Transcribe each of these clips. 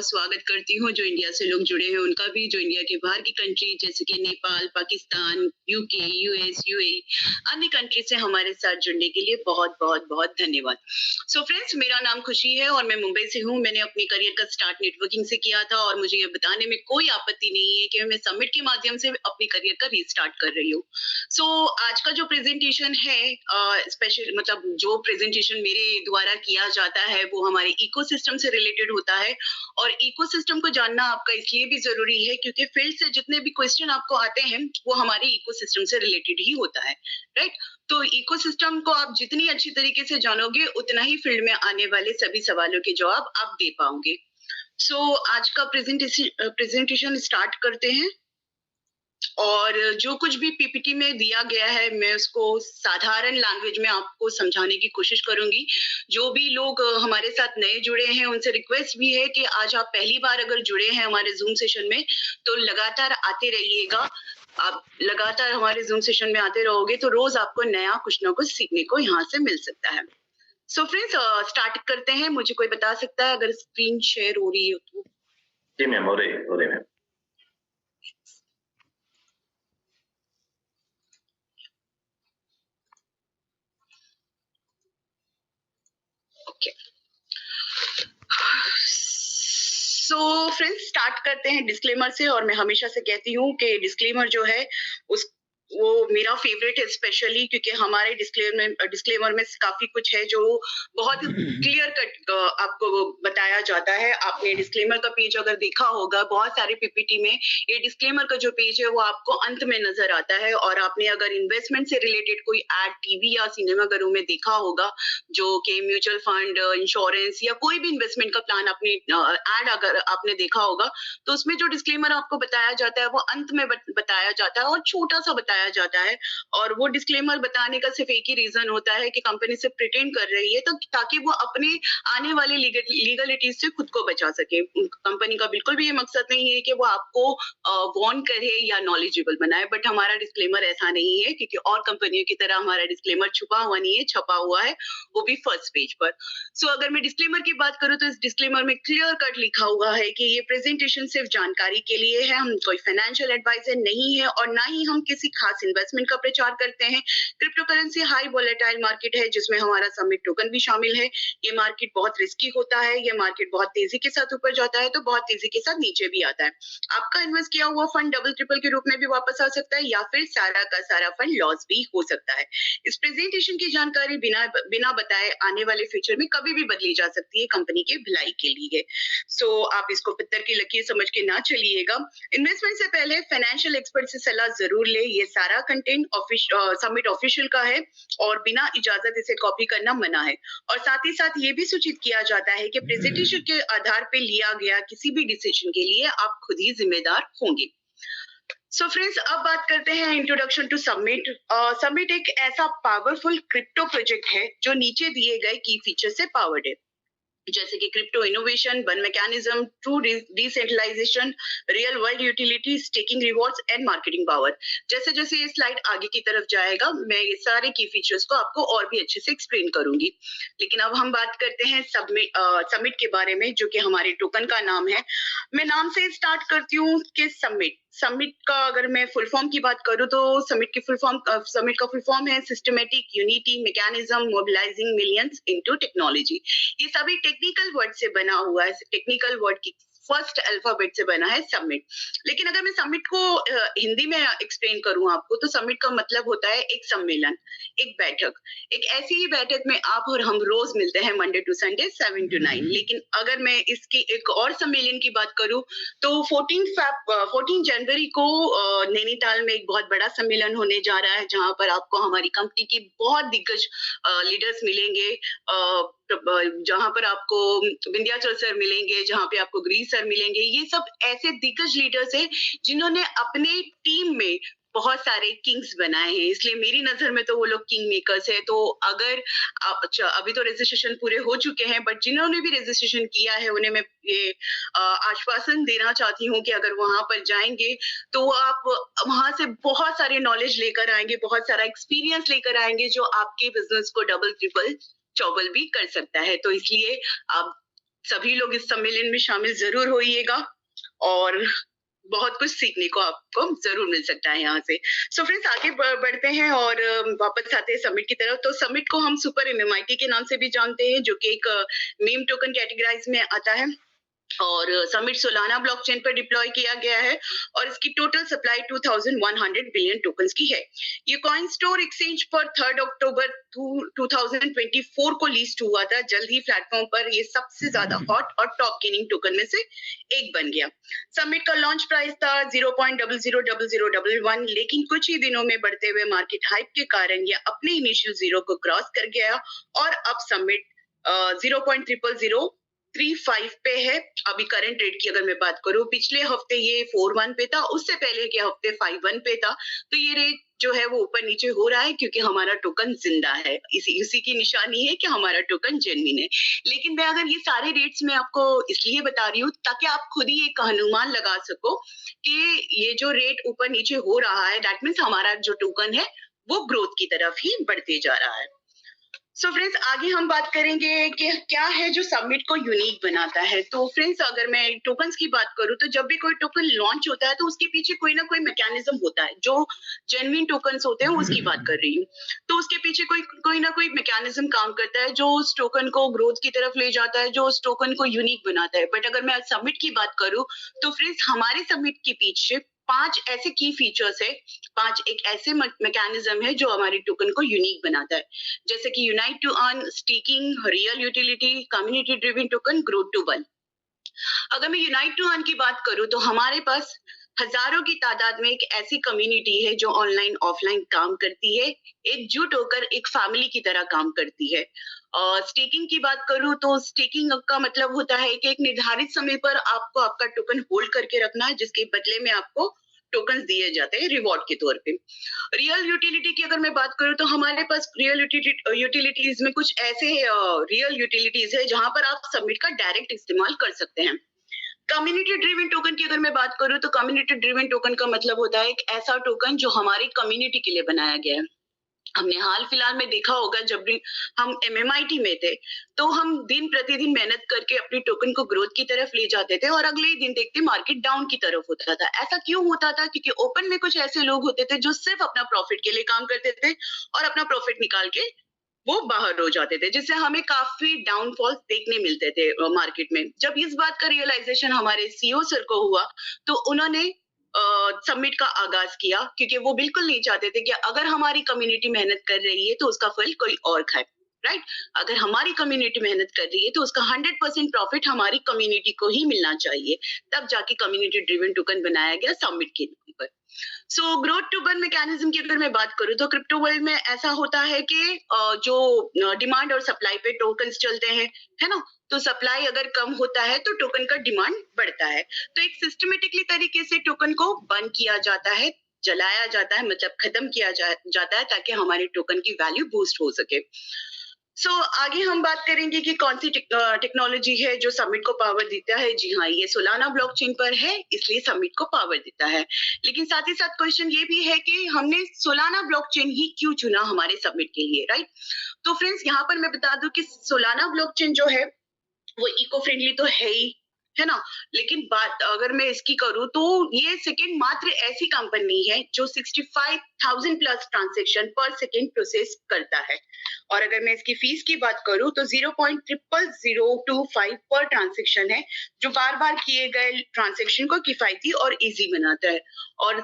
स्वागत करती हूँ। जो इंडिया से लोग जुड़े हैं उनका भी, जो इंडिया के बाहर की कंट्री जैसे कि Nepal, Pakistan, UK, US, UAE, अन्य कंट्री से हमारे साथ जुड़ने के लिए बहुत धन्यवाद। सो फ्रेंड्स, मेरा नाम खुशी है और मैं मुंबई से हूँ। मैंने अपने करियर का स्टार्ट नेटवर्किंग से किया था और मुझे ये बताने में कोई आपत्ति नहीं है कि मैं समिट के माध्यम से अपने करियर का रीस्टार्ट कर रही हूँ। आज का जो प्रेजेंटेशन है, स्पेशल मतलब जो प्रेजेंटेशन मेरे द्वारा किया जाता है वो हमारे इकोसिस्टम से रिलेटेड होता है। और इकोसिस्टम को जानना आपका इसलिए भी जरूरी है क्योंकि फील्ड से जितने भी क्वेश्चन आपको आते हैं वो हमारे इकोसिस्टम से रिलेटेड ही होता है, राइट? तो इकोसिस्टम को आप जितनी अच्छी तरीके से जानोगे उतना ही फील्ड में आने वाले सभी सवालों के जवाब आप दे पाओगे। आज का प्रेजेंटेशन स्टार्ट करते हैं। और जो कुछ भी पीपीटी में दिया गया है मैं उसको साधारण लैंग्वेज में आपको समझाने की कोशिश करूंगी। जो भी लोग हमारे साथ नए जुड़े हैं उनसे रिक्वेस्ट भी है कि आज आप पहली बार अगर जुड़े हैं हमारे जूम सेशन में तो लगातार आते रहिएगा। आप लगातार हमारे जूम सेशन में आते रहोगे तो रोज आपको नया कुछ ना कुछ सीखने को यहाँ से मिल सकता है। सो फ्रेंड्स, स्टार्ट करते हैं। मुझे कोई बता सकता है अगर स्क्रीन शेयर हो रही हो तो? जी मैम, हो रही मैम। फ्रेंड्स, स्टार्ट करते हैं डिस्क्लेमर से। और मैं हमेशा से कहती हूँ कि डिस्क्लेमर जो है वो मेरा फेवरेट है, स्पेशली क्योंकि हमारे डिस्क्लेमर में काफी कुछ है जो बहुत क्लियर कट आपको बताया जाता है। आपने डिस्क्लेमर का पेज अगर देखा होगा, बहुत सारे पीपीटी में ये डिस्क्लेमर का जो पेज है वो आपको अंत में नजर आता है। और आपने अगर इन्वेस्टमेंट से रिलेटेड कोई एड टीवी या सिनेमाघरों में देखा होगा, जो कि म्यूचुअल फंड, इंश्योरेंस या कोई भी इन्वेस्टमेंट का प्लान आपने एड अगर आपने देखा होगा तो उसमें जो डिस्क्लेमर आपको बताया जाता है वो अंत में बताया जाता है और छोटा सा बताया जाता है। और वो डिस्क्लेमर बताने का सिर्फ एक ही रीजन होता है कि कंपनी से प्रिटेंड कर रही है तो ताकि वो अपने आने वाले लीगलिटीज से खुद को बचा सके। कंपनी का बिल्कुल भी ये मकसद नहीं है कि वो आपको वार्न करे या नॉलेजेबल बनाए, बट हमारा डिस्क्लेमर ऐसा नहीं है क्योंकि और कंपनियों की तरह हमारा डिस्क्लेमर छुपा हुआ नहीं है, छपा हुआ है, वो भी फर्स्ट पेज पर। अगर मैं डिस्क्लेमर की बात करूं तो इस डिस्क्लेमर में क्लियर कट लिखा हुआ है कि ये प्रेजेंटेशन सिर्फ जानकारी के लिए है, हम कोई फाइनेंशियल एडवाइजर नहीं है और ना ही हम किसी खास इन्वेस्टमेंट का प्रचार करते हैं। Crypto currency high volatile market है जिसमें हमारा समिट टोकन भी शामिल है। ये मार्केट बहुत रिस्की होता है, ये मार्केट बहुत तेजी के साथ ऊपर जाता है तो बहुत तेजी के साथ नीचे भी आता है। आपका इन्वेस्ट किया हुआ फंड डबल ट्रिपल के रूप में भी वापस आ सकता है या फिर सारा का सारा फंड लॉस भी हो सकता है। इस प्रेजेंटेशन की जानकारी बिना बताए आने वाले फ्यूचर में कभी भी बदली जा सकती है कंपनी के भलाई के लिए। आप इसको पत्थर की लकीर समझ के ना चलिएगा। इन्वेस्टमेंट से पहले फाइनेंशियल एक्सपर्ट से सलाह जरूर ले। ये सारा कंटेंट समिट ऑफिशियल का है और बिना इजाजत इसे कॉपी करना मना है। और साथ ही साथ ये भी सूचित किया जाता है कि प्रेजेंटेशन के आधार पर लिया गया किसी भी डिसीजन के लिए आप खुद ही जिम्मेदार होंगे। फ्रेंड्स, अब बात करते हैं इंट्रोडक्शन टू समिट। समिट एक ऐसा पावरफुल क्रिप्टो प्रोजेक्ट है जो नीचे दिए गए की फीचर से पावर्ड है, जैसे कि क्रिप्टो इनोवेशन, वन mechanism, true decentralisation, real world utility, staking rewards and marketing power. जैसे जैसे ये स्लाइड आगे की तरफ जाएगा मैं ये सारे की फीचर्स को आपको और भी अच्छे से एक्सप्लेन करूंगी। लेकिन अब हम बात करते हैं समिट के बारे में, जो कि हमारे टोकन का नाम है। मैं नाम से स्टार्ट करती हूँ कि समिट का अगर मैं फुल फॉर्म की बात करूं तो समिट का फुल फॉर्म है systematic unity mechanism mobilising millions into technology. ये सभी टेक्निकल वर्ड से बना हुआ है, टेक्निकल वर्ड की फर्स्ट अल्फाबेट से बना है समिट। लेकिन अगर मैं समिट को हिंदी में एक्सप्लेन करूं आपको तो समिट का मतलब होता है एक सम्मेलन, एक बैठक, एक ऐसी ही बैठक में आप और हम रोज मिलते हैं मंडे टू संडे 7 to 9। लेकिन अगर मैं इसकी एक और सम्मेलन की बात करूं तो 14 जनवरी को नैनीताल में एक बहुत बड़ा सम्मेलन होने जा रहा है जहां पर आपको हमारी कंपनी की बहुत दिग्गज लीडर्स मिलेंगे, जहां पर आपको विंध्याचल सर मिलेंगे, जहां पे आपको गिरी सर मिलेंगे। ये सब ऐसे दिग्गज लीडर्स हैं जिन्होंने अपने टीम में बहुत सारे किंग्स बनाए हैं, इसलिए मेरी नजर में तो वो लोग किंग मेकर्स है। तो अगर अभी तो रजिस्ट्रेशन पूरे हो चुके हैं, बट जिन्होंने भी रजिस्ट्रेशन किया है उन्हें मैं ये आश्वासन देना चाहती हूँ कि अगर वहां पर जाएंगे तो आप वहां से बहुत सारे नॉलेज लेकर आएंगे, बहुत सारा एक्सपीरियंस लेकर आएंगे जो आपके बिजनेस को डबल ट्रिपल चौबल भी कर सकता है। तो इसलिए आप सभी लोग इस सम्मेलन में शामिल जरूर होइएगा और बहुत कुछ सीखने को आपको जरूर मिल सकता है यहाँ से। सो फ्रेंड्स, आगे बढ़ते हैं और वापस आते हैं समिट की तरफ। तो समिट को हम सुपर एमएमआईटी के नाम से भी जानते हैं, जो कि एक मीम टोकन कैटेगराइज में आता है और समिट सोलाना ब्लॉकचेन पर डिप्लॉय किया गया है और इसकी टोटल सप्लाई 2100 बिलियन टोकन्स की है। ये कॉइन स्टोर एक्सचेंज पर 3 अक्टूबर 2024 को लिस्ट हुआ था। जल्द ही प्लेटफॉर्म पर ये सबसे ज्यादा हॉट और टॉप गेनिंग टोकन में से एक बन गया। समिट का लॉन्च प्राइस था 0.000011, लेकिन कुछ ही दिनों में बढ़ते हुए मार्केट हाइप के कारण ये अपने इनिशियल जीरो को क्रॉस कर गया और अब समिट 0.0035 पे है। अभी करंट रेट की अगर मैं बात करूं, पिछले हफ्ते ये 41 पे था, उससे पहले के हफ्ते 51 पे था। तो ये रेट जो है वो ऊपर नीचे हो रहा है क्योंकि हमारा टोकन जिंदा है। इसी की निशानी है कि हमारा टोकन जेन्युइन है। लेकिन मैं अगर ये सारे रेट्स में आपको इसलिए बता रही हूँ ताकि आप खुद ही एक अनुमान लगा सको कि ये जो रेट ऊपर नीचे हो रहा है, दैट मीन्स हमारा जो टोकन है वो ग्रोथ की तरफ ही बढ़ते जा रहा है। सो फ्रेंड्स, आगे हम बात करेंगे कि क्या है जो समिट को यूनिक बनाता है। तो फ्रेंड्स, अगर मैं टोकन्स की बात करूं तो जब भी कोई टोकन लॉन्च होता है तो उसके पीछे कोई ना कोई मैकेनिज्म होता है। जो जेन्युइन टोकन्स होते हैं उसकी बात कर रही हूँ, तो उसके पीछे कोई ना कोई मैकेनिज्म काम करता है जो उस टोकन को ग्रोथ की तरफ ले जाता है, जो उस टोकन को यूनिक बनाता है। बट अगर मैं समिट की बात करूं तो फ्रेंड्स, हमारे समिट के पीछे 5 ऐसे की फीचर्स है, 5 एक ऐसे मैकेनिज्म है जो हमारे टोकन को यूनिक बनाता है। जैसे कि unite to earn, staking, real utility, community driven token, growth to burn. अगर मैं यूनाइट टू अर्न की बात करूं तो हमारे पास हजारों की तादाद में एक ऐसी कम्युनिटी है जो ऑनलाइन ऑफलाइन काम करती है, एकजुट होकर एक फैमिली की तरह काम करती है। और स्टेकिंग की बात करूं तो स्टेकिंग का मतलब होता है कि एक निर्धारित समय पर आपको आपका टोकन होल्ड करके रखना है, जिसके बदले में आपको टोकन दिए जाते हैं रिवॉर्ड के तौर पे। रियल यूटिलिटी की अगर मैं बात करूं तो हमारे पास रियल यूटिलिटीज में कुछ ऐसे रियल यूटिलिटीज है जहां पर आप सबमिट का डायरेक्ट इस्तेमाल कर सकते हैं। कम्युनिटी ड्रिवन टोकन की अगर मैं बात करूं तो कम्युनिटी ड्रिवन टोकन का मतलब होता है एक ऐसा टोकन जो हमारी कम्युनिटी के लिए बनाया गया है। हमने हाल फिलहाल में देखा होगा, जब भी हम एमएमआईटी में थे तो हम दिन प्रतिदिन मेहनत करके अपनी टोकन को ग्रोथ की तरफ ले जाते थे और अगले ही दिन देखते मार्केट डाउन की तरफ होता था। ऐसा क्यों होता था? क्योंकि ओपन में कुछ ऐसे लोग होते थे जो सिर्फ अपना प्रॉफिट के लिए काम करते थे और अपना प्रॉफिट निकाल के वो बाहर हो जाते थे, जिससे हमें काफी डाउनफॉल देखने मिलते थे मार्केट में। जब इस बात का रियलाइजेशन हमारे सीईओ सर को हुआ तो उन्होंने समिट का आगाज किया, क्योंकि वो बिल्कुल नहीं चाहते थे कि अगर हमारी कम्युनिटी मेहनत कर रही है तो उसका फल कोई और खाए। राइट? अगर हमारी कम्युनिटी मेहनत कर रही है तो उसका 100% प्रॉफिट हमारी कम्युनिटी को ही मिलना चाहिए। तब जाके कम्युनिटी ड्रिवन टोकन बनाया गया समिट के नाम पर। So growth to burn mechanism की अगर मैं बात करूं तो क्रिप्टो वर्ल्ड में ऐसा होता है कि जो डिमांड और सप्लाई पे टोकन्स चलते हैं, है ना? तो सप्लाई अगर कम होता है तो टोकन का डिमांड बढ़ता है। तो एक सिस्टमेटिकली तरीके से टोकन को बर्न किया जाता है, जलाया जाता है, मतलब खत्म किया जाता है ताकि हमारे टोकन की वैल्यू बूस्ट हो सके। सो आगे हम बात करेंगे कि कौन सी टेक्नोलॉजी है जो समिट को पावर देता है। जी हाँ, ये सोलाना ब्लॉकचेन पर है, इसलिए समिट को पावर देता है। लेकिन साथ ही साथ क्वेश्चन ये भी है कि हमने सोलाना ब्लॉकचेन ही क्यों चुना हमारे समिट के लिए, राइट? तो फ्रेंड्स, यहाँ पर मैं बता दूं कि सोलाना ब्लॉकचेन जो है वो इको फ्रेंडली तो है ही, है ना? लेकिन बात अगर मैं इसकी करूं तो ये सेकंड मात्र ऐसी कंपनी है जो 65,000 प्लस ट्रांजैक्शन पर सेकंड प्रोसेस करता है। और अगर मैं इसकी फीस की बात करूं तो 0.00025 पर ट्रांजैक्शन है, जो बार बार किए गए ट्रांजैक्शन को किफायती और इजी बनाता है। और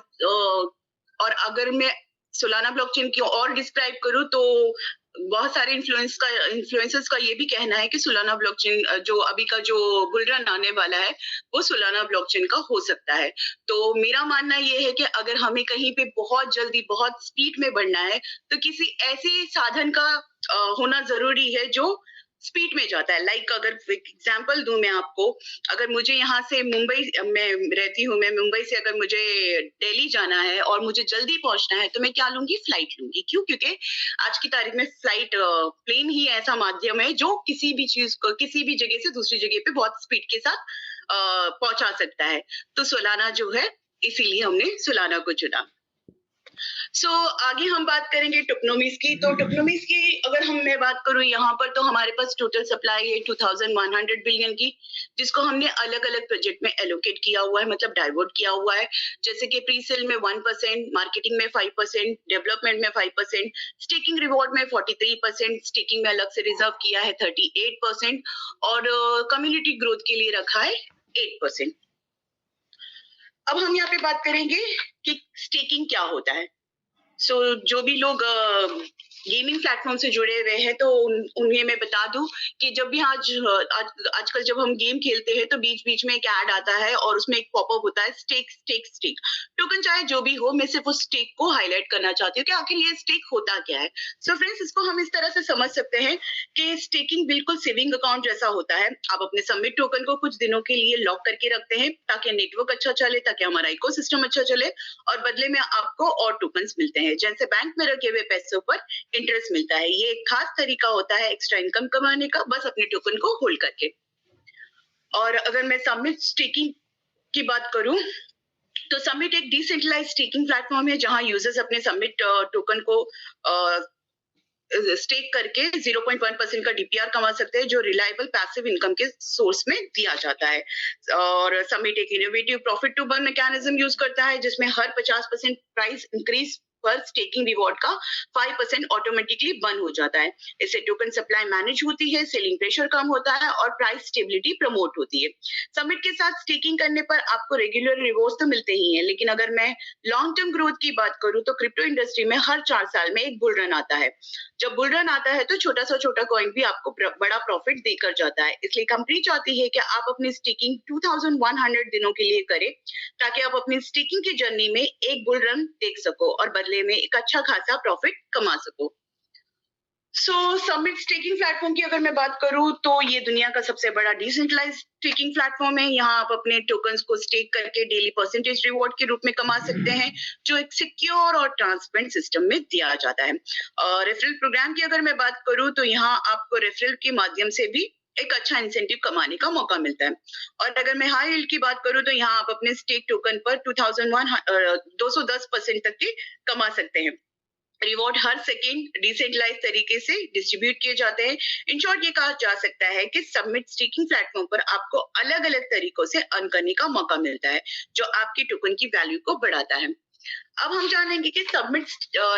अगर मैं सोलाना ब्लॉकचेन की और डिस्क्राइब करूं तो बहुत सारे इन्फ्लुएंसर्स का ये भी कहना है कि सोलाना ब्लॉकचेन जो अभी का जो बुल रन आने वाला है वो सोलाना ब्लॉकचेन का हो सकता है। तो मेरा मानना ये है कि अगर हमें कहीं पे बहुत जल्दी बहुत स्पीड में बढ़ना है तो किसी ऐसे साधन का होना जरूरी है जो स्पीड में जाता है। लाइक अगर एग्जांपल दूं मैं आपको, अगर मुझे यहाँ से मुंबई, मैं रहती हूँ, मैं मुंबई से अगर मुझे दिल्ली जाना है और मुझे जल्दी पहुंचना है तो मैं क्या लूंगी? फ्लाइट लूंगी। क्यों? क्योंकि आज की तारीख में फ्लाइट, प्लेन ही ऐसा माध्यम है जो किसी भी चीज को किसी भी जगह से दूसरी जगह पे बहुत स्पीड के साथ पहुंचा सकता है। तो सोलाना जो है, इसीलिए हमने सोलाना को चुना। सो आगे हम बात करेंगे टोकनोमीज की। तो टोकनोमीज की अगर मैं बात करूं यहाँ पर, तो हमारे पास टोटल सप्लाई है 2100 बिलियन की, जिसको हमने अलग अलग प्रोजेक्ट में एलोकेट किया हुआ है, मतलब डाइवर्ट किया हुआ है। जैसे कि प्री सेल में 1%, मार्केटिंग में 5%, डेवलपमेंट में 5%, स्टेकिंग रिवॉर्ड में 43%, स्टेकिंग में अलग से रिजर्व किया है 38%, और कम्युनिटी ग्रोथ के लिए रखा है 8%। अब हम यहाँ पे बात करेंगे कि स्टेकिंग क्या होता है। जो भी लोग गेमिंग प्लेटफॉर्म से जुड़े हुए हैं, तो उन्हें मैं बता दूं कि जब भी आजकल जब हम गेम खेलते हैं, तो बीच बीच में एक ऐड आता है और उसमें एक पॉपअप होता है, स्टेक स्टेक स्टेक। टोकन चाहे जो भी हो, मैं सिर्फ उस स्टेक को हाईलाइट करना चाहती हूँ कि आखिर ये स्टेक होता क्या है। सो फ्रेंड्स, इसको हम इस तरह से समझ सकते हैं कि स्टेकिंग बिल्कुल सेविंग अकाउंट जैसा होता है। आप अपने सबमिट टोकन को कुछ दिनों के लिए लॉक करके रखते हैं, ताकि नेटवर्क अच्छा चले, ताकि हमारा इकोसिस्टम अच्छा चले, और बदले में आपको और टोकन्स मिलते हैं, जैसे बैंक में रखे हुए पैसों पर इंटरेस्ट मिलता है। ये एक खास तरीका होता है एक्स्ट्रा इनकम कमाने का, बस अपने टोकन को होल्ड करके। और अगर मैं सबमिट स्टेकिंग की बात करूं, तो सबमिट एक डिसेंट्रलाइज्ड स्टेकिंग प्लेटफॉर्म है, जहां यूजर्स अपने सबमिट टोकन को स्टेक करके 0.1% का डीपीआर कमा सकते हैं, जो रिलायबल पैसिव इनकम के सोर्स में दिया जाता है। और सबमिट एक innovative profit to burn mechanism use करता है, जिसमें हर 50% प्राइस इंक्रीज पर स्टेकिंग रिवॉर्ड का 5% ऑटोमेटिकली बर्न हो जाता है। इससे टोकन सप्लाई मैनेज होती है, सेलिंग प्रेशर कम होता है और प्राइस स्टेबिलिटी प्रमोट होती है। सबमिट के साथ स्टेकिंग करने पर आपको रेगुलर रिवॉर्ड्स तो मिलते ही हैं, लेकिन अगर मैं लॉन्ग टर्म ग्रोथ की बात करूं, तो क्रिप्टो इंडस्ट्री में हर 4 साल में एक बुल रन आता है। जब बुल रन आता है, तो छोटा कॉइन भी आपको बड़ा प्रॉफिट देकर जाता है। इसलिए कंपनी चाहती है कि आप अपनी स्टेकिंग 2100 दिनों के लिए करें, ताकि आप अपनी स्टेकिंग की जर्नी में एक बुल रन देख सको और बदले में एक अच्छा खासा प्रॉफिट कमा सको। सबमिट स्टेकिंग प्लेटफॉर्म की अगर मैं बात करूं, तो ये दुनिया का सबसे बड़ा डिसेंट्रलाइज्ड स्टेकिंग प्लेटफॉर्म है। यहाँ आप अपने टोकन्स को स्टेक करके डेली परसेंटेज रिवॉर्ड के रूप में कमा सकते हैं, जो एक सिक्योर और ट्रांसपेरेंट सिस्टम में दिया जाता है। रेफरल प्रोग्राम की अगर मैं बात करूं, तो यहाँ आपको रेफरल के माध्यम से भी एक अच्छा इंसेंटिव कमाने का मौका मिलता है। और अगर मैं हाई यील्ड की बात करूं, तो यहाँ आप अपने स्टेक टोकन पर 210% तक के कमा सकते हैं। रिवॉर्ड हर सेकेंड डिसेंट्रलाइज तरीके से डिस्ट्रीब्यूट किए जाते हैं। इन शॉर्ट, ये कहा जा सकता है कि सबमिट स्टेकिंग प्लेटफॉर्म पर आपको अलग अलग तरीकों से अर्न करने का मौका मिलता है, जो आपकी टोकन की वैल्यू को बढ़ाता है। अब हम जानेंगे कि सबमिट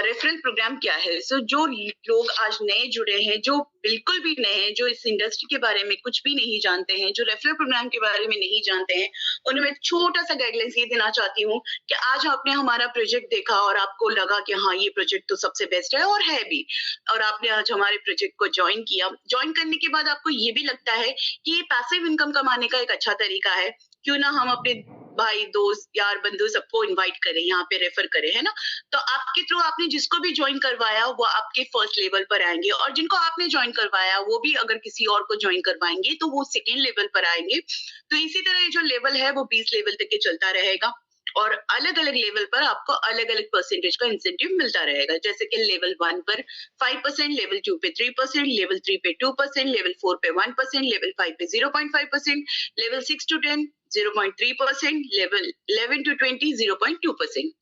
रेफरल प्रोग्राम क्या है। जो लोग आज नए जुड़े हैं, जो बिल्कुल भी नए हैं, जो इस इंडस्ट्री के बारे में कुछ भी नहीं जानते हैं, जो रेफरल प्रोग्राम के बारे में नहीं जानते हैं, उन्हें मैं छोटा सा गाइडलाइंस ये देना चाहती हूँ कि आज आपने हमारा प्रोजेक्ट देखा और आपको लगा कि हाँ, ये प्रोजेक्ट तो सबसे बेस्ट है, और है भी, और आपने आज हमारे प्रोजेक्ट को ज्वाइन किया। ज्वाइन करने के बाद आपको ये भी लगता है कि ये पैसिव इनकम कमाने का एक अच्छा तरीका है, क्यों ना हम अपने भाई, दोस्त, यार, बंधु सबको इनवाइट करें, यहाँ पे रेफर करें, है ना। तो आपके थ्रू आपने जिसको भी ज्वाइन करवाया, वो आपके फर्स्ट लेवल पर आएंगे, और जिनको आपने ज्वाइन करवाया, वो भी अगर किसी और को ज्वाइन करवाएंगे, तो वो सेकेंड लेवल पर आएंगे। तो इसी तरह जो लेवल है, वो 20 लेवल तक के चलता रहेगा, और अलग अलग लेवल पर आपको अलग अलग परसेंटेज का इंसेंटिव मिलता रहेगा। जैसे कि लेवल 1 पर 5%, लेवल 2 पे 3%, लेवल 3 पे 2%, लेवल 4 पे 1%, लेवल 5 पे 0.5%, लेवल 6 to 10 0.3%, लेवल 11 to 20 0.2%।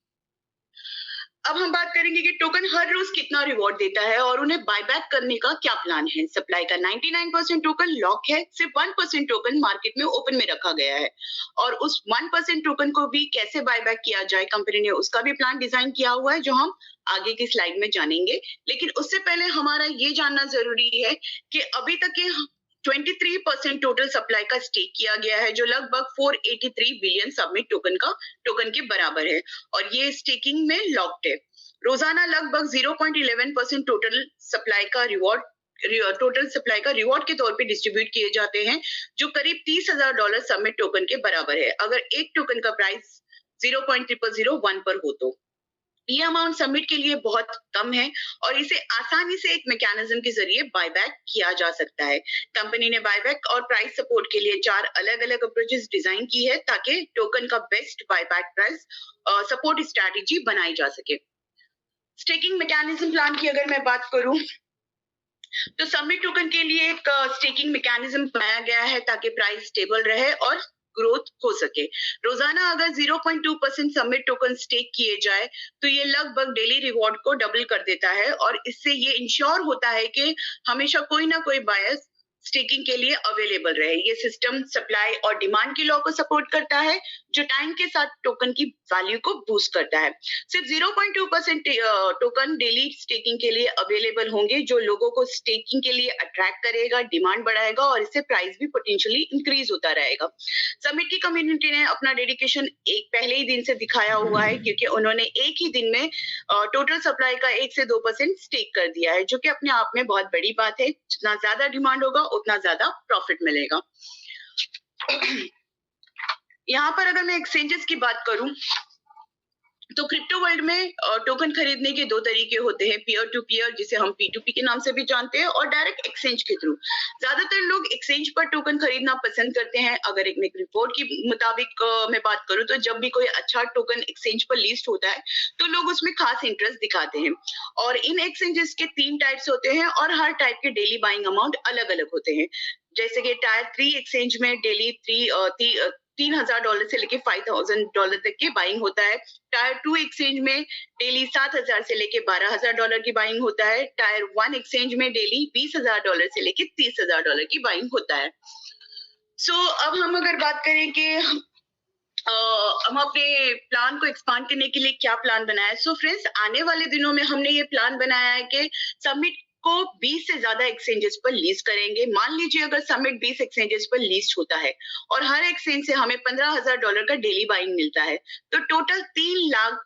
अब हम बात करेंगे कि टोकन हर रोज कितना रिवॉर्ड देता है और उन्हें बायबैक करने का क्या प्लान है। सप्लाई का 99% टोकन लॉक है, सिर्फ 1% टोकन मार्केट में ओपन में रखा गया है, और उस 1% टोकन को भी कैसे बायबैक किया जाए, कंपनी ने उसका भी प्लान डिजाइन किया हुआ है, जो हम आगे की स्लाइड में जानेंगे। लेकिन उससे पहले हमारा ये जानना जरूरी है कि अभी तक के 23% टोटल सप्लाई का स्टेक किया गया है, जो लगभग 483 बिलियन सबमिट टोकन के बराबर है, और ये स्टेकिंग में लॉक्ड है। रोजाना लगभग 0.11% टोटल सप्लाई का रिवॉर्ड के तौर पे डिस्ट्रीब्यूट किए जाते हैं, जो करीब $30,000 सबमिट टोकन के बराबर है, अगर एक टोकन का प्राइस 0.0001 पर हो तो। ये अमाउंट सबमिट के लिए बहुत कम है, और इसे आसानी से एक मैकेनिज्म के जरिए बायबैक किया जा सकता है। कंपनी ने बायबैक और प्राइस सपोर्ट के लिए 4 अलग अलग अप्रोचेस डिजाइन की है, ताकि टोकन का best buyback price support strategy बनाई जा सके। स्टेकिंग मैकेनिज्म प्लान की अगर मैं बात करूं, तो सबमिट टोकन के लिए एक स्टेकिंग मैकेनिज्म बनाया गया है, ताकि प्राइस स्टेबल रहे और ग्रोथ हो सके। रोजाना अगर 0.2% सबमिट टोकन स्टेक किए जाए तो ये लगभग डेली रिवॉर्ड को डबल कर देता है और इससे ये इंश्योर होता है कि हमेशा कोई ना कोई बायर स्टेकिंग के लिए अवेलेबल रहे। ये सिस्टम सप्लाई और डिमांड के लॉ को सपोर्ट करता है जो टाइम के साथ टोकन की वैल्यू को बूस्ट करता है। सिर्फ 0.2% टोकन डेली स्टेकिंग के लिए अवेलेबल होंगे जो लोगों को स्टेकिंग के लिए अट्रैक्ट करेगा, डिमांड बढ़ाएगा और इससे प्राइस भी पोटेंशियली इंक्रीज होता रहेगा। समिट की कम्युनिटी ने अपना डेडिकेशन एक पहले ही दिन से दिखाया हुआ है क्योंकि उन्होंने एक ही दिन में टोटल सप्लाई का 1 से 2% स्टेक कर दिया है जो कि अपने आप में बहुत बड़ी बात है। जितना ज्यादा डिमांड होगा उतना ज्यादा प्रॉफिट मिलेगा। यहाँ पर अगर मैं एक्सचेंजेस की बात करूं तो क्रिप्टो वर्ल्ड में टोकन खरीदने के दो तरीके होते हैं, पीयर टू पीयर जिसे हम P2P के नाम से भी जानते हैं और डायरेक्ट एक्सचेंज के थ्रू। ज्यादातर लोग एक्सचेंज पर टोकन खरीदना पसंद करते हैं। अगर एक रिपोर्ट की मुताबिक मैं बात करूं तो जब भी कोई अच्छा टोकन एक्सचेंज पर लिस्ट होता है तो लोग उसमें खास इंटरेस्ट दिखाते हैं। और इन एक्सचेंजेस के 3 टाइप्स होते हैं और हर टाइप के डेली बाइंग अमाउंट अलग अलग होते हैं। जैसे कि टायर 3 एक्सचेंज में डेली $3,000 से लेके $5,000 तक की बाइंग होता है। टायर 2 एक्सचेंज में डेली 7,000 से लेके $12,000 की बाइंग होता है। टायर 1 एक्सचेंज में डेली $20,000 से लेके $30,000 की बाइंग होता है। अब हम अगर बात करें कि हम अपने प्लान को एक्सपांड करने के लिए क्या प्लान बनाया है। फ्रेंड्स, आने वाले दिनों में हमने ये प्लान बनाया है कि समिट को 20 से ज्यादा एक्सचेंजेस पर लिस्ट करेंगे। मान लीजिए अगर समिट 20 एक्सचेंजेस पर लिस्ट होता है और हर एक्सचेंज से हमें $15,000 का डेली बाइंग मिलता है तो टोटल $3 लाख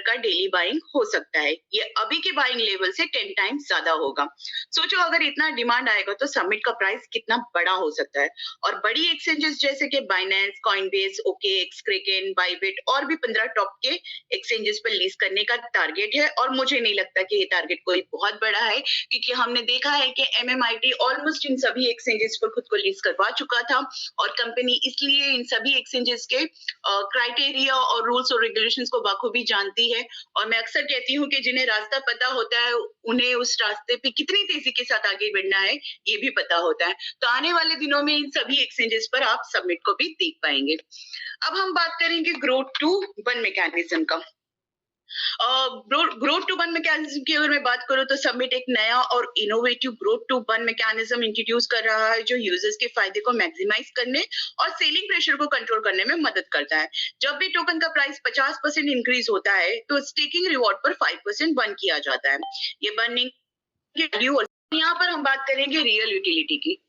का डेली बाइंग हो सकता है। ये अभी के बाइंग लेवल से 10 टाइम्स ज्यादा होगा। सोचो अगर इतना डिमांड आएगा तो समिट का प्राइस कितना बड़ा हो सकता है। और बड़ी एक्सचेंजेस जैसे कि Binance, Coinbase, OKX, Kraken, Bybit और भी 15 टॉप के एक्सचेंजेस पर लिस्ट करने का टारगेट है और मुझे नहीं लगता कि ये टारगेट कोई बहुत बड़ा है क्योंकि हमने देखा है कि MMIT ऑलमोस्ट इन सभी एक्सचेंजेस पर खुद को लिस्ट करवा चुका था और कंपनी इसलिए इन सभी एक्सचेंजेस के क्राइटेरिया और रूल्स और रेगुलेशंस को बखूबी जानती है। और मैं अक्सर कहती हूँ कि जिन्हें रास्ता पता होता है उन्हें उस रास्ते पे कितनी तेजी के साथ आगे बढ़ना है ये भी पता होता है। तो आने वाले दिनों में इन सभी एक्सचेंजेस पर आप सबमिट को भी देख पाएंगे। अब हम बात करेंगे ग्रोथ टू वन मैकेनिज्म का। ग्रोथ टू वन मैकेनिज्म की अगर मैं बात करूं तो समिट एक नया और इनोवेटिव ग्रोथ टू वन मैकेनिज्म इंट्रोड्यूस कर रहा है जो यूजर्स के फायदे को मैक्सिमाइज करने और सेलिंग प्रेशर को कंट्रोल करने में मदद करता है। जब भी टोकन का प्राइस 50% इंक्रीज होता है तो स्टेकिंग रिवॉर्ड पर 5% बर्न किया जाता है। ये बर्निंग की वैल्यू। और यहाँ पर हम बात करेंगे रियल यूटिलिटी की।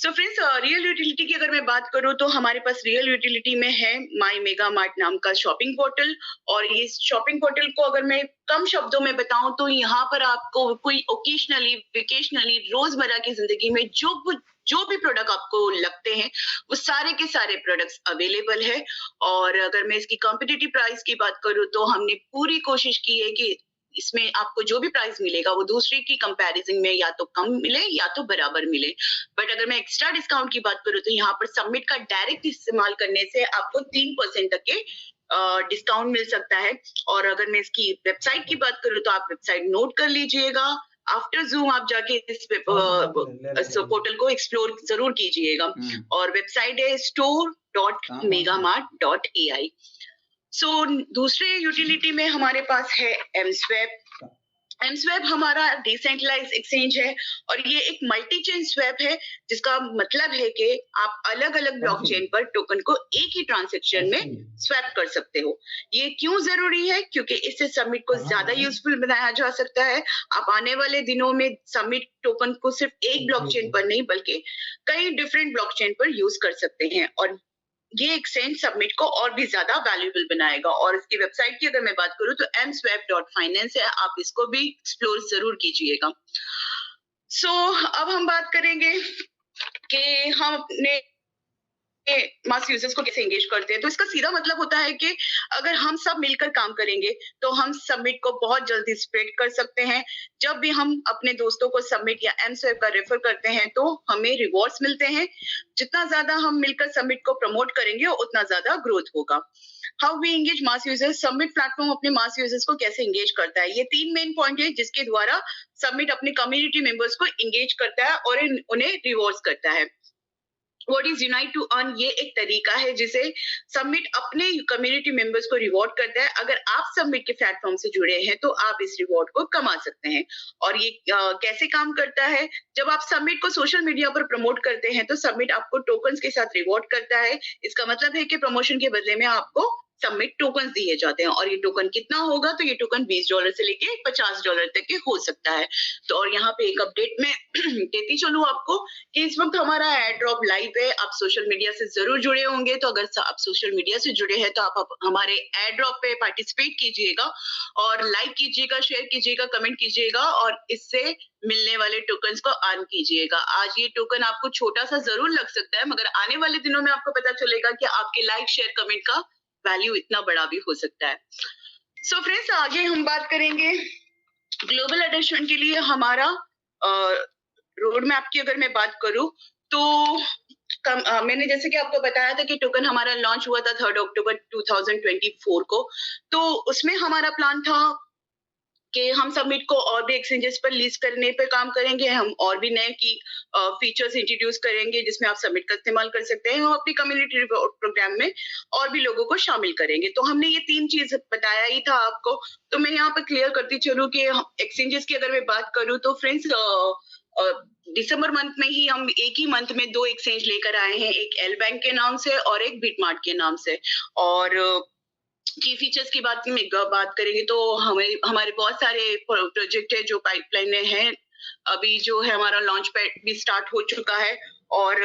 फ्रेंड्स, रियल यूटिलिटी की अगर मैं बात करूं तो हमारे पास रियल यूटिलिटी में है माई मेगा मार्ट नाम का शॉपिंग पोर्टल। और ये शॉपिंग पोर्टल को अगर मैं कम शब्दों में बताऊं तो यहाँ पर आपको कोई ओकेशनली, वेकेशनली, रोजमर्रा की जिंदगी में जो भी प्रोडक्ट आपको लगते हैं वो सारे के सारे प्रोडक्ट्स अवेलेबल है। और अगर मैं इसकी कॉम्पिटिटिव प्राइस की बात करूं तो हमने पूरी कोशिश की है कि इसमें आपको जो भी प्राइस मिलेगा वो दूसरे की कंपैरिजन में या तो कम मिले या तो बराबर मिले। बट अगर मैं एक्स्ट्रा डिस्काउंट की बात करूं तो यहाँ पर सबमिट का डायरेक्ट इस्तेमाल करने से आपको 3% तक के डिस्काउंट मिल सकता है। और अगर मैं इसकी वेबसाइट की बात करूं तो आप वेबसाइट नोट कर लीजिएगा। आफ्टर जूम आप जाके इस पोर्टल को एक्सप्लोर जरूर कीजिएगा। और वेबसाइट है store.megamart.ai। दूसरे यूटिलिटी में हमारे पास है एमस्वैप। एमस्वैप हमारा डिसेंट्रलाइज्ड एक्सचेंज है और ये एक मल्टी चेन स्वैप है जिसका मतलब है कि आप अलग अलग ब्लॉकचेन पर टोकन को एक ही ट्रांजैक्शन में स्वैप कर सकते हो। ये क्यों जरूरी है? क्योंकि इससे सबमिट को ज्यादा यूजफुल बनाया जा सकता है। आप आने वाले दिनों में सबमिट टोकन को सिर्फ एक ब्लॉकचेन पर नहीं बल्कि कई डिफरेंट ब्लॉकचेन पर यूज कर सकते हैं और ये एक्सचेंज सबमिट को और भी ज्यादा वैल्यूएबल बनाएगा। और इसकी वेबसाइट की अगर मैं बात करूं तो mswap.finance है, आप इसको भी एक्सप्लोर जरूर कीजिएगा। अब हम बात करेंगे कि हम अपने मास यूजर्स को कैसे एंगेज करते हैं। तो इसका सीधा मतलब होता है कि अगर हम सब मिलकर काम करेंगे तो हम सबमिट को बहुत जल्दी स्प्रेड कर सकते हैं। जब भी हम अपने दोस्तों को सबमिट या एमस्वैप का रेफर करते हैं तो हमें रिवॉर्ड्स मिलते हैं। जितना ज्यादा हम मिलकर सबमिट को प्रमोट करेंगे उतना ज्यादा ग्रोथ होगा। How we engage mass users. Submit platform अपने मास यूजर्स को कैसे एंगेज करता है? ये 3 मेन पॉइंट है जिसके द्वारा सबमिट अपने कम्युनिटी मेंबर्स को एंगेज करता है और उन्हें रिवॉर्ड्स करता है। What is unite to earn, ये एक तरीका है जिसे सबमिट अपने कम्युनिटी मेंबर्स को रिवॉर्ड करता है। अगर आप सबमिट के प्लेटफॉर्म से जुड़े हैं तो आप इस रिवॉर्ड को कमा सकते हैं। और ये कैसे काम करता है, जब आप सबमिट को सोशल मीडिया पर प्रमोट करते हैं तो सबमिट आपको टोकन्स के साथ रिवॉर्ड करता है। इसका मतलब है कि प्रमोशन के बदले में आपको सबमिट टोकन दिए जाते हैं। और ये टोकन कितना होगा, तो ये टोकन $20 से लेके $50 तक के हो सकता है। तो और यहाँ पे एक अपडेट में देती चलूं आपको कि इस वक्त हमारा एड ड्रॉप लाइव है। आप सोशल मीडिया से जरूर जुड़े होंगे, तो अगर आप सोशल मीडिया से जुड़े हैं तो आप हमारे एड ड्रॉप पे पार्टिसिपेट कीजिएगा और लाइक कीजिएगा, शेयर कीजिएगा, कमेंट कीजिएगा और इससे मिलने वाले टोकन्स को अर्न कीजिएगा। आज ये टोकन आपको छोटा सा जरूर लग सकता है, मगर आने वाले दिनों में आपको पता चलेगा कि आपके लाइक शेयर कमेंट का वैल्यू इतना बड़ा भी हो सकता है। सो फ्रेंड्स, आगे हम बात करेंगे ग्लोबल अडॉप्शन के लिए हमारा रोड मैप की। अगर मैं बात करूं तो मैंने जैसे कि आपको बताया था कि टोकन हमारा लॉन्च हुआ था 3 अक्टूबर 2024 को। तो उसमें हमारा प्लान था कि हम सबमिट को और भी एक्सचेंजेस पर लिस्ट करने पे काम करेंगे। हम और भी नए की फीचर्स इंट्रोड्यूस करेंगे जिसमें आप सबमिट का इस्तेमाल कर सकते हैं। हम अपनी कम्युनिटी रिवॉर्ड प्रोग्राम में और भी लोगों को शामिल करेंगे। तो हमने ये 3 चीज बताया ही था आपको। तो मैं यहाँ पर क्लियर करती चलूं कि एक्सचेंजेस की अगर मैं बात करूं तो फ्रेंड्स, दिसंबर मंथ में ही हम एक ही मंथ में 2 एक्सचेंज लेकर आए हैं, एक एल बैंक के नाम से और एक बिटमार्ट के नाम से। और की फीचर्स की बात करेंगे तो हमारे बहुत सारे प्रोजेक्ट है जो पाइपलाइन में है। अभी जो है हमारा लॉन्च पैड भी स्टार्ट हो चुका है और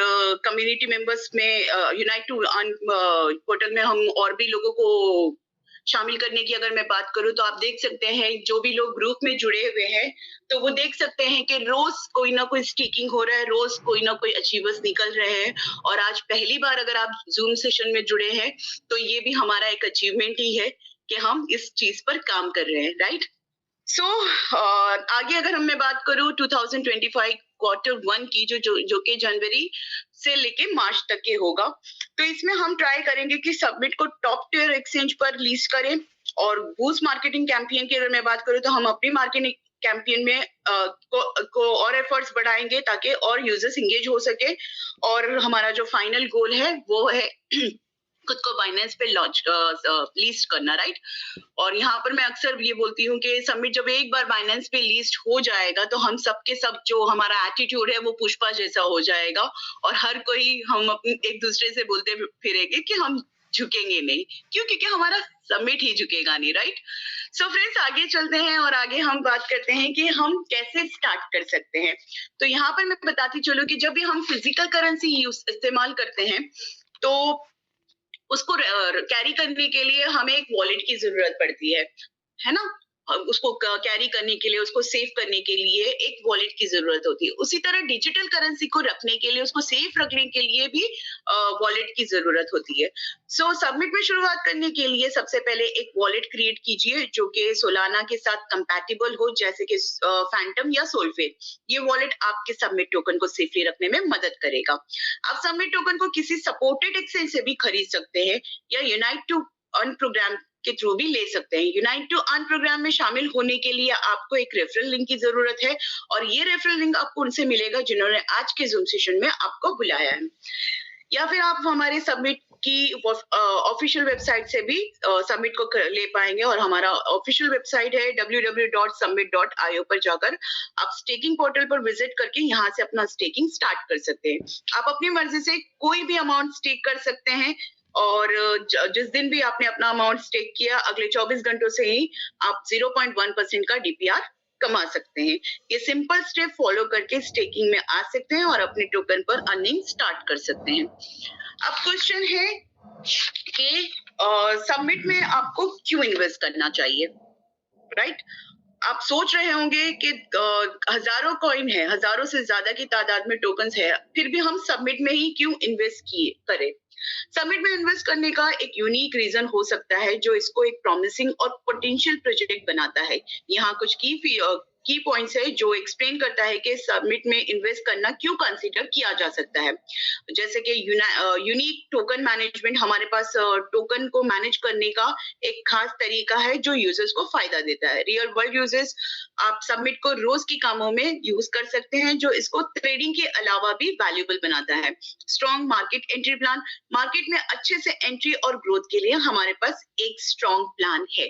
कम्युनिटी मेंबर्स में यूनाइट टू अर्न पोर्टल में हम और भी लोगों को शामिल करने की अगर मैं बात करूं तो आप देख सकते हैं जो भी लोग ग्रुप में जुड़े हुए हैं तो वो देख सकते हैं कि रोज कोई ना कोई स्टीकिंग हो रहा है, रोज कोई ना कोई अचीवर्स निकल रहे हैं। और आज पहली बार अगर आप जूम सेशन में जुड़े हैं तो ये भी हमारा एक अचीवमेंट ही है कि हम इस चीज पर काम कर रहे हैं, राइट। सो आगे अगर मैं बात करूं 2025 Q1 की जो कि जनवरी से लेके मार्च तक के होगा, तो इसमें हम ट्राई करेंगे कि सबमिट को टॉप टियर एक्सचेंज पर लिस्ट करें। और बूस्ट मार्केटिंग कैंपेन की अगर मैं बात करूं तो हम अपनी मार्केटिंग कैंपेन में को और एफर्ट्स बढ़ाएंगे ताकि और यूजर्स इंगेज हो सके। और हमारा जो फाइनल गोल है वो है खुद को बाइनेंस पे लॉन्च लिस्ट करना, राइट। और यहाँ पर मैं अक्सर ये बोलती हूँ कि सबमिट जब एक बार बाइनेंस पे लिस्ट हो जाएगा तो हम सबके सब जो हमारा एटीट्यूड है वो पुष्पा जैसा हो जाएगा और हर कोई हम एक दूसरे से बोलते फिरेंगे कि हम झुकेंगे नहीं। क्यों? क्योंकि हमारा सबमिट ही झुकेगा नहीं, राइट। सो फ्रेंड्स, आगे चलते हैं और आगे हम बात करते हैं कि हम कैसे स्टार्ट कर सकते हैं। तो यहाँ पर मैं बताती चलूं कि जब भी हम फिजिकल करेंसी इस्तेमाल करते हैं तो उसको कैरी करने के लिए हमें एक वॉलेट की जरूरत पड़ती है ना। उसको कैरी करने के लिए, उसको सेव करने के लिए एक वॉलेट की जरूरत होती है। उसी तरह डिजिटल करेंसी को रखने के लिए, उसको सेफ रखने के लिए भी वॉलेट की जरूरत होती है। सो सबमिट में शुरुआत करने के लिए सबसे पहले एक वॉलेट क्रिएट कीजिए जो कि सोलाना के साथ कंपैटिबल हो, जैसे कि फैंटम या सोलफेट। ये वॉलेट आपके सबमिट टोकन को सेफली रखने में मदद करेगा। आप सबमिट टोकन को किसी सपोर्टेड एक्सचेंज से भी खरीद सकते हैं या यूनाइट टू अर्न प्रोग्राम के थ्रू भी ले सकते हैं। यूनाइट टू अर्न प्रोग्राम में शामिल होने के लिए आपको एक रेफरल लिंक की जरूरत है और ये रेफरल लिंक आपको उनसे मिलेगा जिन्होंने आज के जूम सेशन में आपको बुलाया है। या फिर आप हमारे सबमिट की ऑफिशियल वेबसाइट से भी सबमिट को ले पाएंगे। और हमारा ऑफिशियल वेबसाइट है www.summit.io पर जाकर आप स्टेकिंग पोर्टल पर विजिट करके यहाँ से अपना स्टेकिंग स्टार्ट कर सकते हैं। आप अपनी मर्जी से कोई भी अमाउंट स्टेक कर सकते हैं और जिस दिन भी आपने अपना अमाउंट स्टेक किया अगले 24 घंटों से ही आप 0.1% का डीपीआर कमा सकते हैं। ये सिंपल स्टेप फॉलो करके स्टेकिंग में आ सकते हैं और अपने टोकन पर अर्निंग स्टार्ट कर सकते हैं। अब क्वेश्चन है कि सबमिट में आपको क्यों इन्वेस्ट करना चाहिए, राइट। आप सोच रहे होंगे कि हजारों कॉइन है, हजारों से ज्यादा की तादाद में टोकन्स है, फिर भी हम सबमिट में ही क्यों इन्वेस्ट करें। सबमिट में इन्वेस्ट करने का एक यूनिक रीजन हो सकता है जो इसको एक प्रॉमिसिंग और पोटेंशियल प्रोजेक्ट बनाता है। यहाँ कुछ की पॉइंट्स है जो एक्सप्लेन करता है कि समिट में इन्वेस्ट करना क्यों कंसीडर किया जा सकता है। जैसे कि यूनिक टोकन मैनेजमेंट, हमारे पास टोकन को मैनेज करने का एक खास तरीका है जो यूजर्स को फायदा देता है। रियल वर्ल्ड यूजर्स आप सबमिट को रोज के कामों में यूज कर सकते हैं, जो इसको ट्रेडिंग के अलावा भी वैल्यूएबल बनाता है। Strong market entry plan, market में अच्छे से एंट्री और ग्रोथ के लिए हमारे पास एक स्ट्रॉन्ग प्लान है।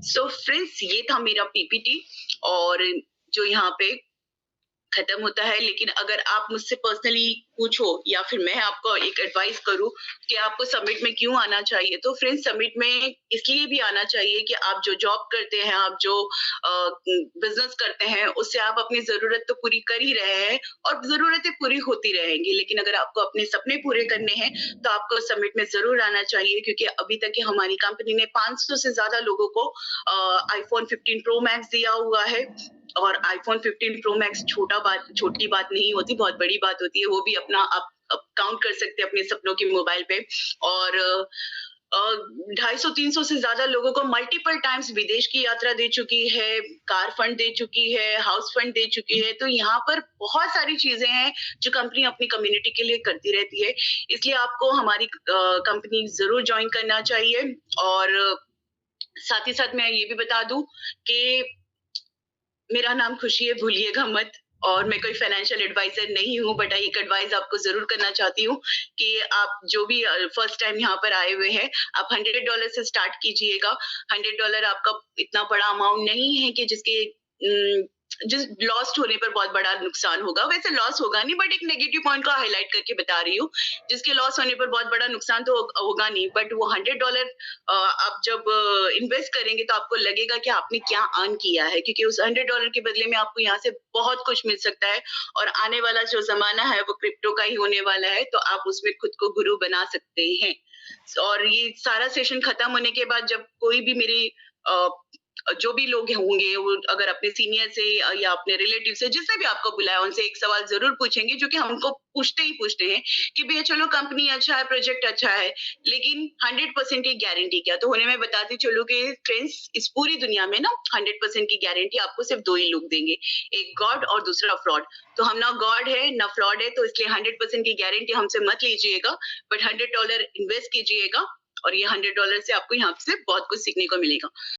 सो फ्रेंड्स, ये था मेरा पीपीटी और जो यहाँ पे खत्म होता है। लेकिन अगर आप मुझसे पर्सनली पूछो या फिर मैं आपको एक एडवाइस करूं कि आपको समिट में क्यों आना चाहिए, तो फ्रेंड्स समिट में इसलिए भी आना चाहिए कि आप जो जॉब करते हैं, आप जो बिजनेस करते हैं, उससे आप अपनी जरूरत तो पूरी कर ही रहे हैं और जरूरतें पूरी होती रहेंगी। लेकिन अगर आपको अपने सपने पूरे करने हैं तो आपको समिट में जरूर आना चाहिए, क्योंकि अभी तक हमारी कंपनी ने 500 से ज्यादा लोगों को आईफोन 15 प्रो मैक्स दिया हुआ है। और आईफोन 15 प्रो मैक्स छोटी बात नहीं होती, बहुत बड़ी बात होती है। वो भी अपना आप काउंट कर सकते हैं अपने सपनों की मोबाइल पे। और 250-300 से ज्यादा लोगों को मल्टीपल टाइम्स विदेश की यात्रा दे चुकी है, कार फंड दे चुकी है, हाउस फंड दे चुकी है। तो यहाँ पर बहुत सारी चीजें हैं जो कंपनी अपनी कम्युनिटी के लिए करती रहती है। इसलिए आपको हमारी कंपनी जरूर ज्वाइन करना चाहिए। और साथ ही साथ मैं ये भी बता दूं कि मेरा नाम खुशी है, भूलिएगा मत। और मैं कोई फाइनेंशियल एडवाइजर नहीं हूँ, बट एक एडवाइस आपको जरूर करना चाहती हूँ कि आप जो भी फर्स्ट टाइम यहाँ पर आए हुए हैं, आप $100 से स्टार्ट कीजिएगा। $100 आपका इतना बड़ा अमाउंट नहीं है कि जिस लॉस्ट होने पर बहुत बड़ा नुकसान होगा। वैसे लॉस होगा नहीं, बट एक नेगेटिव पॉइंट को हाईलाइट करके बता रही हूँ। जिसके लॉस होने पर बहुत बड़ा नुकसान तो होगा नहीं, बट वो $100 आप जब इन्वेस्ट करेंगे तो आपको लगेगा कि आपने क्या अर्न किया है, क्योंकि उस $100 के बदले में आपको यहाँ से बहुत कुछ मिल सकता है। और आने वाला जो जमाना है वो क्रिप्टो का ही होने वाला है, तो आप उसमें खुद को गुरु बना सकते हैं। और ये सारा सेशन खत्म होने के बाद जब कोई भी मेरी जो भी लोग होंगे, वो अगर अपने सीनियर से या अपने रिलेटिव से, जिससे भी आपको बुलाया, उनसे एक सवाल जरूर पूछेंगे, जो कि हमको पूछते ही पूछते हैं कि भैया चलो कंपनी अच्छा है, प्रोजेक्ट अच्छा है, लेकिन 100% की गारंटी क्या। तो उन्हें मैं बताती चलूँ कि फ्रेंड्स, इस पूरी दुनिया में ना 100% की गारंटी आपको सिर्फ 2 ही लोग देंगे, एक गॉड और दूसरा फ्रॉड। तो हम ना गॉड है ना फ्रॉड है, तो इसलिए 100% की गारंटी हमसे मत लीजिएगा, बट $100 इन्वेस्ट कीजिएगा और ये $100 से आपको यहाँ से बहुत कुछ सीखने को मिलेगा।